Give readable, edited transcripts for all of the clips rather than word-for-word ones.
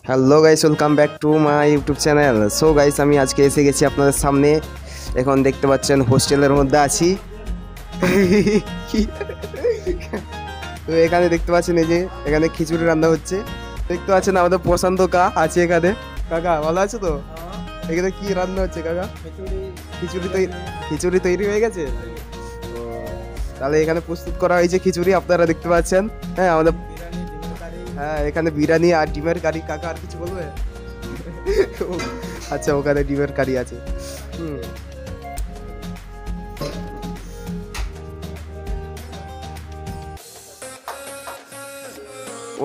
Hello guys, welcome back to my YouTube channel. So guys, আমি আজকে এসে গেছি আপনাদের সামনে। এখন দেখতে পাচ্ছেন হোস্টেলের মধ্যে আছি। তো এখানে দেখতে পাচ্ছেন এই যে এখানে খিচুড়ি রান্না হচ্ছে। দেখতে পাচ্ছেন আমাদের প্রশান্ত কা আছে এখানে। কাকা ভালো আছে তো? এখানে কি রান্না হচ্ছে কাকা? খিচুড়ি তৈরি হয়ে গেছে। তো তাহলে এখানে প্রস্তুত করা হয়েছে খিচুড়ি, আপনারা দেখতে পাচ্ছেন। হ্যাঁ আমাদের এখানে বিরিয়ানি আর ডিমের কারি। কাকা আর কিছু বলবে? আচ্ছা, ওখানে ডিমের কারি আছে।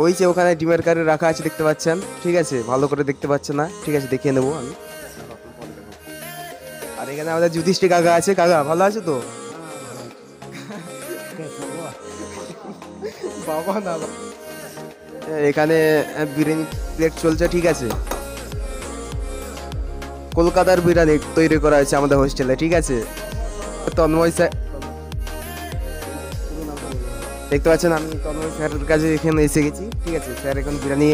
ওই যে ওখানে ডিমের কারি রাখা আছে, দেখতে পাচ্ছেন। ঠিক আছে, ভালো করে দেখতে পাচ্ছেন না? ঠিক আছে, দেখিয়ে নেবো আমি। আর এখানে আমাদের যুধিষ্ঠির কাকা আছে। কাকা ভালো আছে তো? বাবা না, এখানে বিরিয়ানি প্লেট চলছে। ঠিক আছে, কলকাতার বিরিয়ানি তৈরি করা হয়েছে আমাদের হোস্টেলে। ঠিক আছে, তন্ময় স্যার দেখতে পাচ্ছেন। আমি তন্ময় স্যারের কাছে এখানে এসে গেছি। ঠিক আছে, স্যার এখন বিরিয়ানি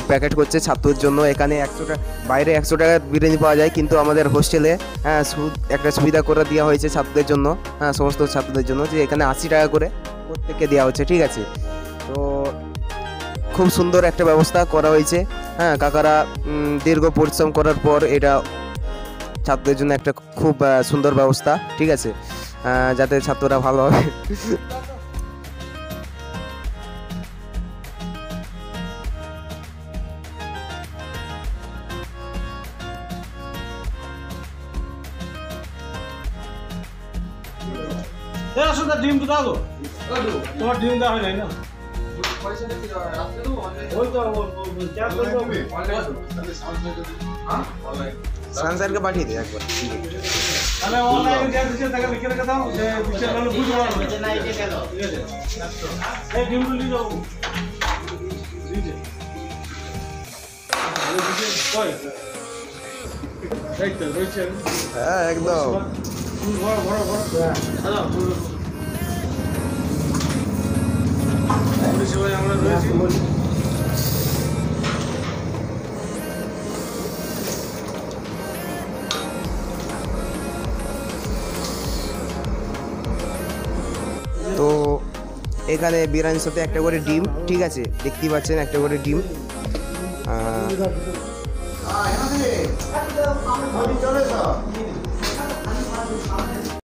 প্যাকেট করছে ছাত্রদের জন্য। এখানে 100 টাকা, বাইরে 100 টাকার বিরিয়ানি পাওয়া যায়, কিন্তু আমাদের হোস্টেলে একটা সুবিধা করে দেওয়া হয়েছে ছাত্রদের জন্য। সমস্ত ছাত্রদের জন্য, যে এখানে 80 টাকা করে প্রত্যেককে দেওয়া হচ্ছে। ঠিক আছে, তো খুব সুন্দর একটা ব্যবস্থা করা হয়েছে। কাকারা দীর্ঘ পরিশ্রম করার পর এটা ছাত্রদের জন্য একটা খুব সুন্দর ব্যবস্থা। ঠিক আছে, যাতে ছাত্ররা ভালো হবে। ডিম তো দাও, তোমার ডিম দেওয়া হয় নাই না? স্যারকে পাঠিয়ে দিই একবার। তাহলে অনলাইনে যা দিচ্ছে তাকে লিখে রেখে দাও, যে দিচ্ছে তাহলে বুঝতে পারবে। ঠিক আছে, এই ডিমগুলো নিয়ে যাবো। হ্যাঁ একদম। আমরা রয়েছি। তো এখানে বিরিয়ানির সাথে একটা করে ডিম। ঠিক আছে, দেখতেই পাচ্ছেন একটা করে ডিম।